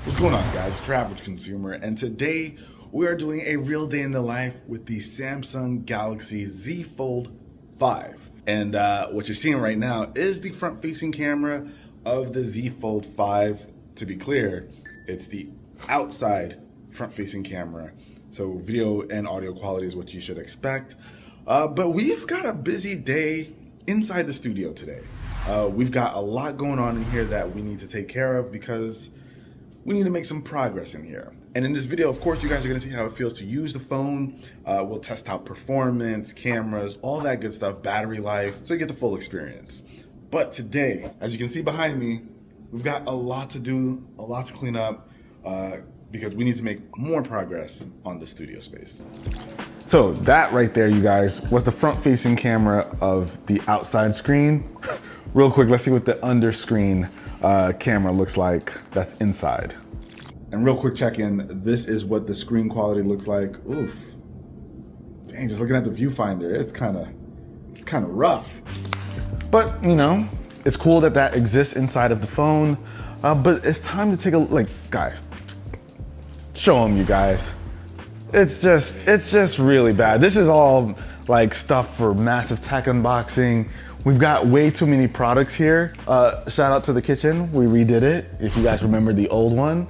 What's going on, guys? It's UrAvgConsumer, and today we are doing a real day in the life with the Samsung Galaxy Z Fold 5. And what you're seeing right now is the front-facing camera of the Z Fold 5. To be clear, it's the outside front-facing camera. So video and audio quality is what you should expect. But we've got a busy day inside the studio today. We've got a lot going on in here that we need to take care of because we need to make some progress in here. And in this video, of course, you guys are gonna see how it feels to use the phone. We'll test out performance, cameras, all that good stuff, battery life, so you get the full experience. But today, as you can see behind me, we've got a lot to do, a lot to clean up, because we need to make more progress on the studio space. So that right there, you guys, was the front-facing camera of the outside screen. Real quick, let's see what the under screen camera looks like that's inside. And real quick check-in, this is what the screen quality looks like. Oof. Dang, just looking at the viewfinder, it's kind of rough. But, you know, it's cool that that exists inside of the phone. But it's time to take a, like, guys, show them, you guys. It's just really bad. This is all like stuff for massive tech unboxing. We've got way too many products here. Shout out to the kitchen, we redid it. If you guys remember the old one,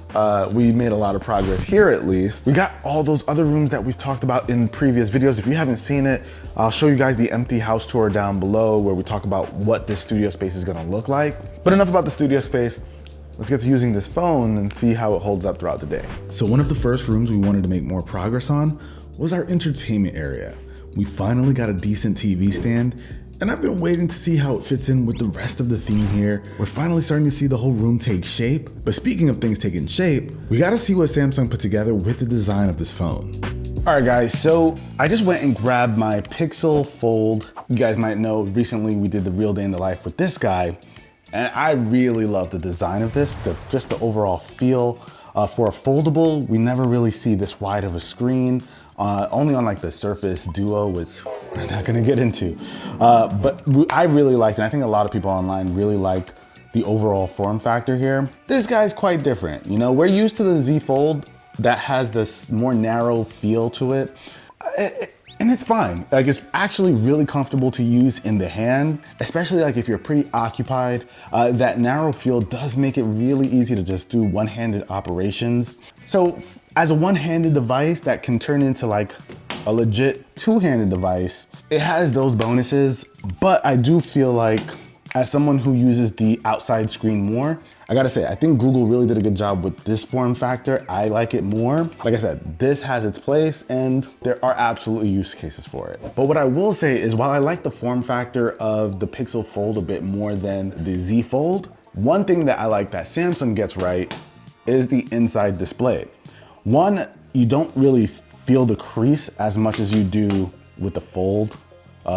we made a lot of progress here at least. We got all those other rooms that we've talked about in previous videos. If you haven't seen it, I'll show you guys the empty house tour down below where we talk about what this studio space is gonna look like. But enough about the studio space. Let's get to using this phone and see how it holds up throughout the day. So one of the first rooms we wanted to make more progress on was our entertainment area. We finally got a decent TV stand, and I've been waiting to see how it fits in with the rest of the theme here. We're finally starting to see the whole room take shape. But speaking of things taking shape, we gotta see what Samsung put together with the design of this phone. All right, guys, so I just went and grabbed my Pixel Fold. You guys might know recently we did the real day in the life with this guy. And I really love the design of this, just the overall feel. For a foldable, we never really see this wide of a screen, only on like the Surface Duo, which we're not gonna get into. But I really liked it. I think a lot of people online really like the overall form factor here. This guy's quite different. You know, we're used to the Z Fold that has this more narrow feel to it. And it's fine. Like, it's actually really comfortable to use in the hand, especially like if you're pretty occupied. That narrow feel does make it really easy to just do one-handed operations. So as a one-handed device that can turn into like a legit two-handed device, it has those bonuses, but I do feel like as someone who uses the outside screen more, I gotta say, I think Google really did a good job with this form factor. I like it more. Like I said, this has its place and there are absolutely use cases for it. But what I will say is while I like the form factor of the Pixel Fold a bit more than the Z Fold, one thing that I like that Samsung gets right is the inside display. One, you don't really feel the crease as much as you do with the Fold.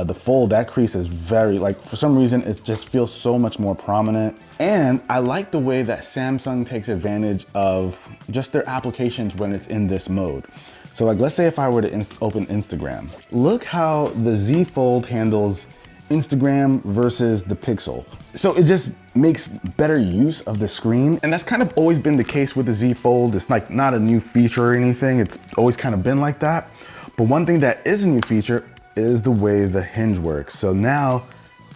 The Fold, that crease is very, like, for some reason, it just feels so much more prominent. And I like the way that Samsung takes advantage of just their applications when it's in this mode. So like, let's say if I were to open Instagram, look how the Z Fold handles Instagram versus the Pixel. So it just makes better use of the screen. And that's kind of always been the case with the Z Fold. It's like not a new feature or anything. It's always kind of been like that. But one thing that is a new feature is the way the hinge works. So now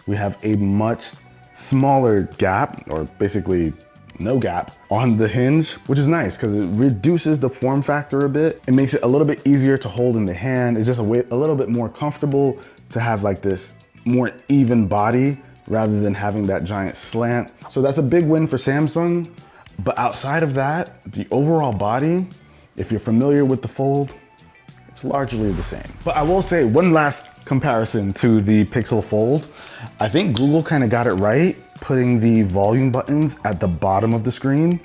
we have a much smaller gap, or basically no gap, on the hinge, which is nice because it reduces the form factor a bit. It makes it a little bit easier to hold in the hand. It's just a little bit more comfortable to have like this more even body rather than having that giant slant. So that's a big win for Samsung. But outside of that, the overall body, if you're familiar with the Fold, it's largely the same. But I will say one last comparison to the Pixel Fold. I think Google kind of got it right, putting the volume buttons at the bottom of the screen,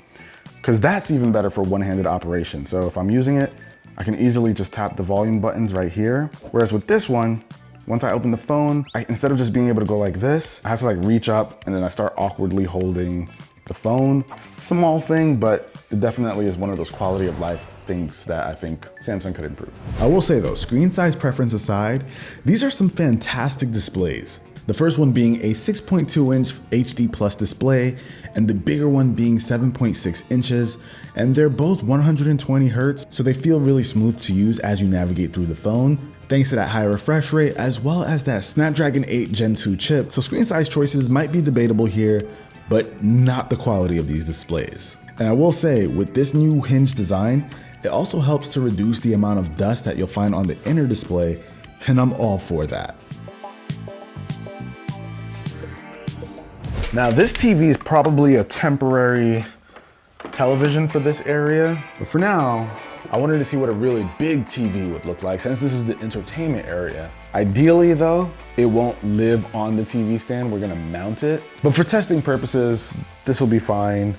because that's even better for one-handed operation. So if I'm using it, I can easily just tap the volume buttons right here. Whereas with this one, once I open the phone, instead of just being able to go like this, I have to like reach up and then I start awkwardly holding the phone. Small thing, but it definitely is one of those quality of life things that I think Samsung could improve. I will say though, screen size preference aside, these are some fantastic displays. The first one being a 6.2-inch HD Plus display, and the bigger one being 7.6 inches, and they're both 120 Hz, so they feel really smooth to use as you navigate through the phone, thanks to that high refresh rate as well as that Snapdragon 8 Gen 2 chip. So screen size choices might be debatable here, but not the quality of these displays. And I will say, with this new hinge design, it also helps to reduce the amount of dust that you'll find on the inner display, and I'm all for that. Now this TV is probably a temporary television for this area, but for now, I wanted to see what a really big TV would look like since this is the entertainment area. Ideally though, it won't live on the TV stand, we're gonna mount it. But for testing purposes, this will be fine.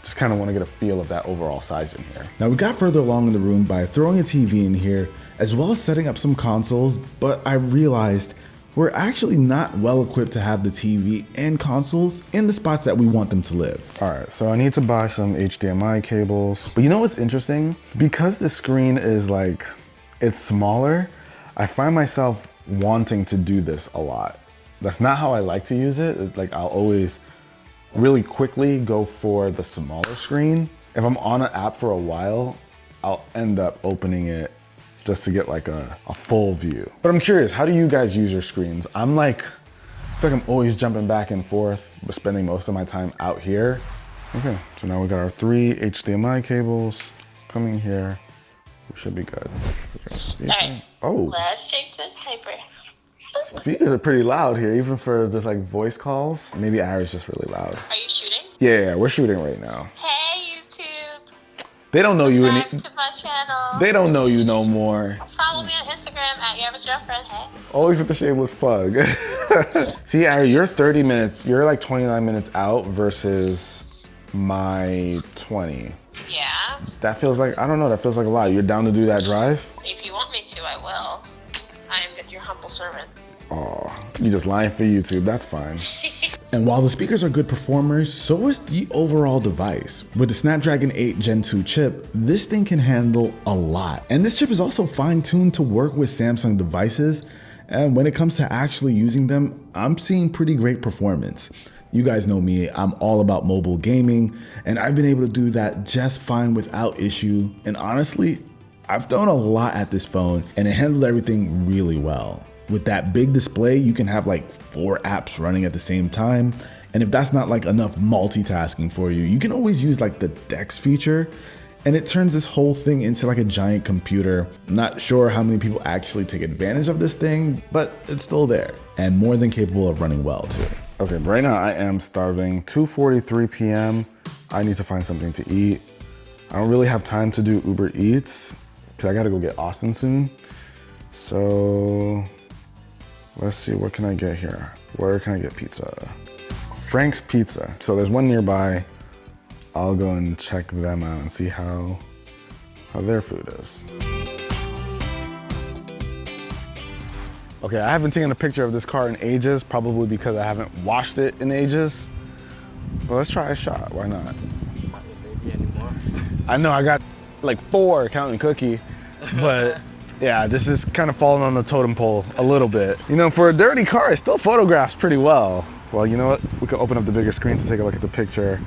Just kind of want to get a feel of that overall size in here. Now we got further along in the room by throwing a TV in here, as well as setting up some consoles, but I realized we're actually not well equipped to have the TV and consoles in the spots that we want them to live. All right, so I need to buy some HDMI cables. But you know what's interesting? Because the screen is like, it's smaller, I find myself wanting to do this a lot. That's not how I like to use it. It's like I'll always really quickly go for the smaller screen. If I'm on an app for a while, I'll end up opening it just to get like a full view. But I'm curious, how do you guys use your screens? I feel like I'm always jumping back and forth, but spending most of my time out here. Okay, so now we got our 3 HDMI cables coming here. We should be good. All right. Oh. Let's change this paper. Speakers are pretty loud here, even for just like voice calls. Maybe Ari's just really loud. Are you shooting? Yeah, we're shooting right now. Hey, YouTube. They don't know you any. Subscribe to my channel. They don't know you no more. Follow me on Instagram at UrAvgGF. Hey. Always with the shameless plug. See, Ari, you're 30 minutes, you're like 29 minutes out versus my 20. Yeah. That feels like, I don't know, that feels like a lot. You're down to do that drive? If you want me to, I will. I am your humble servant. Oh, you just lying for YouTube, that's fine. And while the speakers are good performers, so is the overall device. With the Snapdragon 8 Gen 2 chip, this thing can handle a lot. And this chip is also fine-tuned to work with Samsung devices. And when it comes to actually using them, I'm seeing pretty great performance. You guys know me, I'm all about mobile gaming, and I've been able to do that just fine without issue. And honestly, I've thrown a lot at this phone and it handled everything really well. With that big display, you can have like 4 apps running at the same time. And if that's not like enough multitasking for you, you can always use like the DeX feature, and it turns this whole thing into like a giant computer. I'm not sure how many people actually take advantage of this thing, but it's still there and more than capable of running well too. Okay, but right now I am starving. 2:43 p.m. I need to find something to eat. I don't really have time to do Uber Eats because I gotta go get Austin soon. So let's see, what can I get here? Where can I get pizza? Frank's Pizza. So there's one nearby. I'll go and check them out and see how their food is. Okay, I haven't taken a picture of this car in ages, probably because I haven't washed it in ages. But let's try a shot, why not? Not the baby anymore. I know, I got like 4 counting Cookie, but yeah, this is kind of falling on the totem pole a little bit. You know, for a dirty car, it still photographs pretty well. Well, you know what? We can open up the bigger screen to take a look at the picture.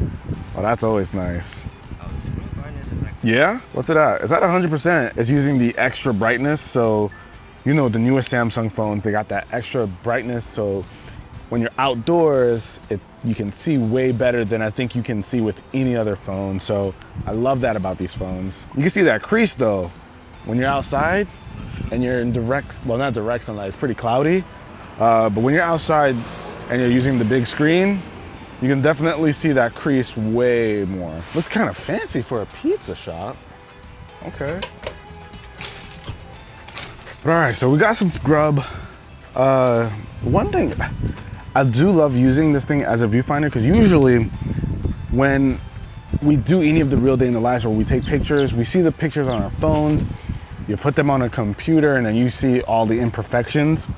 Oh, that's always nice. The screen brightness is like, Yeah? What's it at? It's at 100%. It's using the extra brightness, so you know the newest Samsung phones, they got that extra brightness, so when you're outdoors, you can see way better than I think you can see with any other phone. So I love that about these phones. You can see that crease though. When you're outside and you're in direct, well, not direct sunlight, it's pretty cloudy, but when you're outside and you're using the big screen, you can definitely see that crease way more. Looks kind of fancy for a pizza shop. Okay. All right, so we got some grub. One thing, I do love using this thing as a viewfinder because usually when we do any of the real day in the lives where we take pictures, we see the pictures on our phones, you put them on a computer and then you see all the imperfections.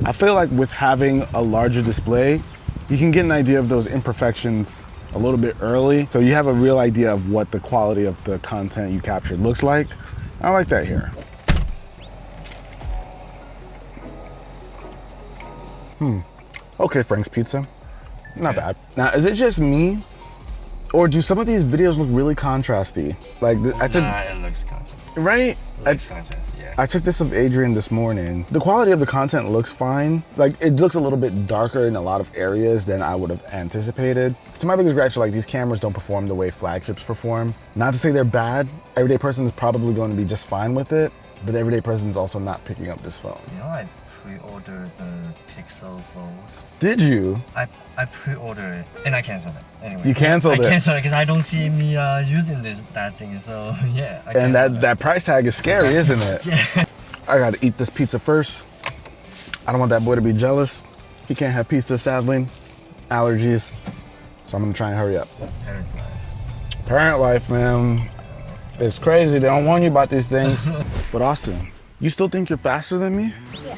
I feel like with having a larger display, you can get an idea of those imperfections a little bit early. So you have a real idea of what the quality of the content you captured looks like. I like that here. Okay, Frank's Pizza. Not bad. Now, is it just me? Or do some of these videos look really contrasty? Like, I took, Nah, it looks contrast. right? Yeah. I took this of Adrian this morning. The quality of the content looks fine. Like, it looks a little bit darker in a lot of areas than I would have anticipated. So my biggest gripes are like, these cameras don't perform the way flagships perform. Not to say they're bad. Everyday person is probably going to be just fine with it, but the everyday person is also not picking up this phone. You know, I pre-ordered the Pixel Fold. Did you? I pre-ordered it and I canceled it. Anyway, You canceled it? I canceled it because I don't see me using that thing. So yeah. And that price tag is scary, isn't it? Yeah. I gotta eat this pizza first. I don't want that boy to be jealous. He can't have pizza, sadly. Allergies. So I'm gonna try and hurry up. Parents' life. Parent life, man. It's crazy. They don't warn you about these things. But Austin, you still think you're faster than me? Yeah.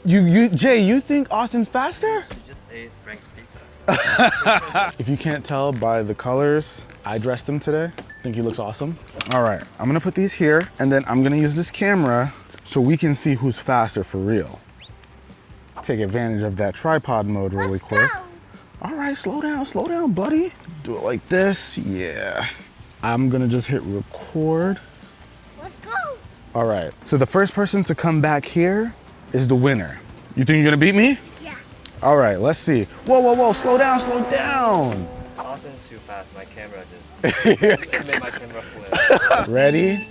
Jay, you think Austin's faster? You just ate Frank's Pizza. If you can't tell by the colors, I dressed him today. I think he looks awesome. All right, I'm gonna put these here and then I'm gonna use this camera so we can see who's faster for real. Take advantage of that tripod mode really quick. All right, slow down, buddy. Do it like this, yeah. I'm gonna just hit record. Let's go. All right, so the first person to come back here is the winner. You think you're gonna beat me? Yeah. All right, let's see. Whoa, slow down. Austin's too fast. My camera just made my camera flip. Ready,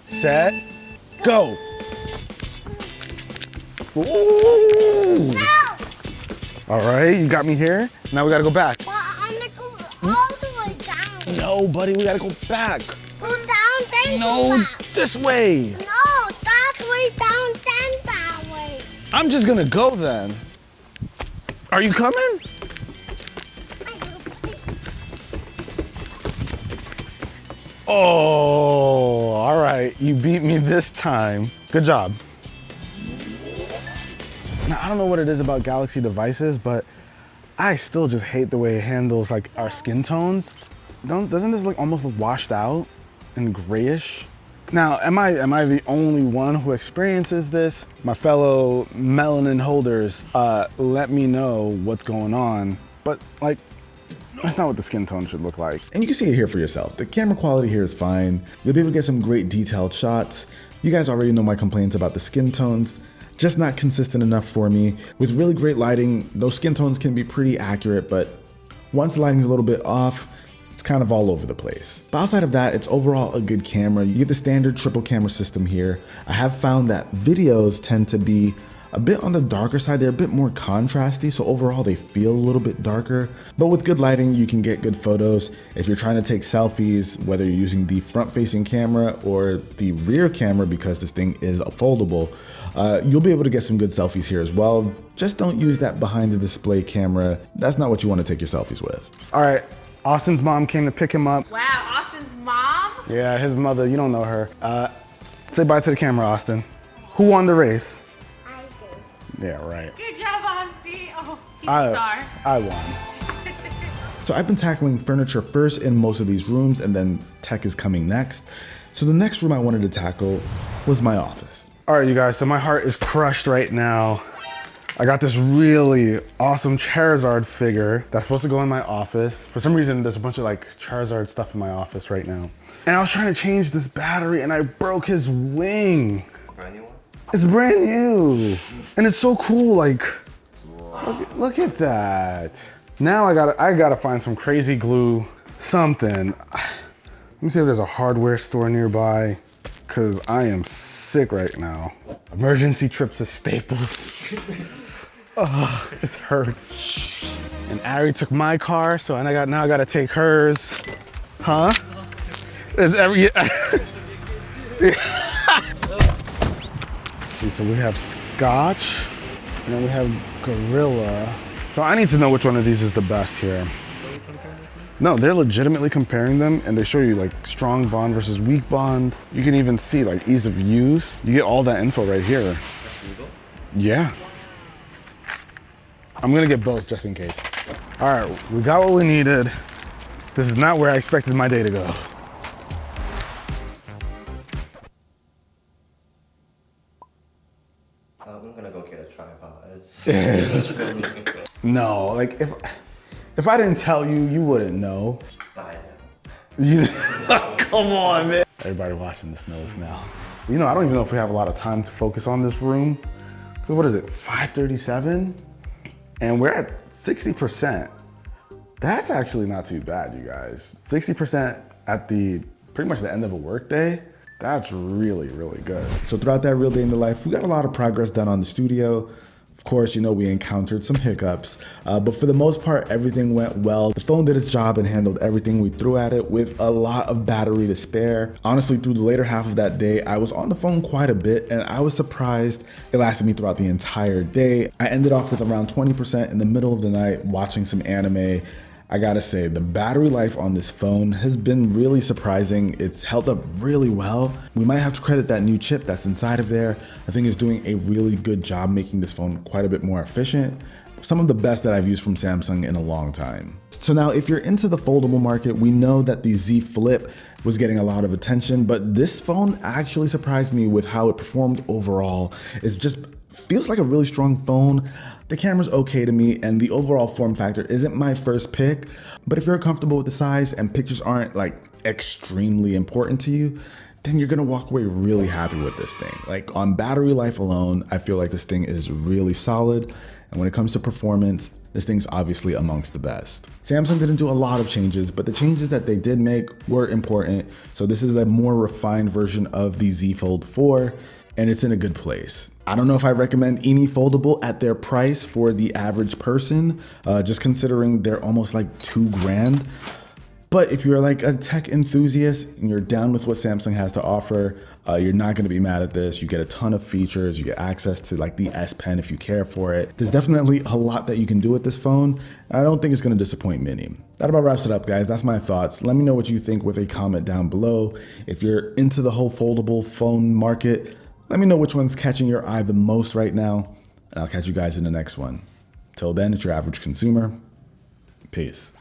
set, go. Ooh. No. All right, you got me here. Now we gotta go back. Well, I'm gonna go all the way down. No, buddy, we gotta go back. Go down, then No, go back. this way. No, that way down, then that way. I'm just gonna go then. Are you coming? Oh, all right. You beat me this time. Good job. Now, I don't know what it is about Galaxy devices, but I still just hate the way it handles like our skin tones. Doesn't this look almost washed out and grayish? Now, am I the only one who experiences this? My fellow melanin holders, let me know what's going on. But like, that's not what the skin tone should look like. And you can see it here for yourself. The camera quality here is fine. You'll be able to get some great detailed shots. You guys already know my complaints about the skin tones. Just not consistent enough for me. With really great lighting, those skin tones can be pretty accurate, but once the lighting's a little bit off, it's kind of all over the place. But outside of that, it's overall a good camera. You get the standard triple camera system here. I have found that videos tend to be a bit on the darker side. They're a bit more contrasty, so overall they feel a little bit darker. But with good lighting, you can get good photos. If you're trying to take selfies, whether you're using the front-facing camera or the rear camera, because this thing is foldable, you'll be able to get some good selfies here as well. Just don't use that behind the display camera. That's not what you want to take your selfies with. All right, Austin's mom came to pick him up. Wow, Austin's mom? Yeah, his mother, you don't know her. Say bye to the camera, Austin. Who won the race? I do. Yeah, right. Good job, Austin. Oh, he's a star. I won. So I've been tackling furniture first in most of these rooms, and then tech is coming next. So the next room I wanted to tackle was my office. All right, you guys, so my heart is crushed right now. I got this really awesome Charizard figure that's supposed to go in my office. For some reason, there's a bunch of like Charizard stuff in my office right now. And I was trying to change this battery and I broke his wing. Brand new one? It's brand new. And it's so cool, like, look at that. Now I gotta find some crazy glue, something. Let me see if there's a hardware store nearby, because I am sick right now. Emergency trips to Staples. Oh, it hurts. And Ari took my car, so now I gotta take hers. Huh? See, so we have Scotch, and then we have Gorilla. So I need to know which one of these is the best here. No, they're legitimately comparing them, and they show you like strong bond versus weak bond. You can even see like ease of use. You get all that info right here. That's legal? Yeah. I'm gonna get both just in case. All right, we got what we needed. This is not where I expected my day to go. I'm gonna go get a tripod. It's No, like if I didn't tell you, you wouldn't know. Come on, man. Everybody watching this knows now. You know, I don't even know if we have a lot of time to focus on this room. Cause what is it, 5:37? And we're at 60%. That's actually not too bad, you guys. 60% at pretty much the end of a work day. That's really, really good. So throughout that real day in the life, we got a lot of progress done on the studio. Of course, you know, we encountered some hiccups, but for the most part, everything went well. The phone did its job and handled everything we threw at it with a lot of battery to spare. Honestly, through the later half of that day, I was on the phone quite a bit and I was surprised it lasted me throughout the entire day. I ended off with around 20% in the middle of the night watching some anime. I gotta say, the battery life on this phone has been really surprising. It's held up really well. We might have to credit that new chip that's inside of there. I think it's doing a really good job making this phone quite a bit more efficient. Some of the best that I've used from Samsung in a long time. So now if you're into the foldable market, we know that the Z Flip was getting a lot of attention, but this phone actually surprised me with how it performed overall. It's just feels like a really strong phone. The camera's okay to me, and the overall form factor isn't my first pick, but if you're comfortable with the size and pictures aren't like extremely important to you, then you're gonna walk away really happy with this thing. Like on battery life alone, I feel like this thing is really solid. And when it comes to performance, this thing's obviously amongst the best. Samsung didn't do a lot of changes, but the changes that they did make were important. So this is a more refined version of the Z Fold 4. And it's in a good place. I don't know if I recommend any foldable at their price for the average person, just considering they're almost like $2,000. But if you're like a tech enthusiast and you're down with what Samsung has to offer, you're not gonna be mad at this. You get a ton of features, you get access to like the S Pen if you care for it. There's definitely a lot that you can do with this phone. I don't think it's gonna disappoint many. That about wraps it up, guys. That's my thoughts. Let me know what you think with a comment down below. If you're into the whole foldable phone market, let me know which one's catching your eye the most right now, and I'll catch you guys in the next one. Till then, it's your average consumer. Peace.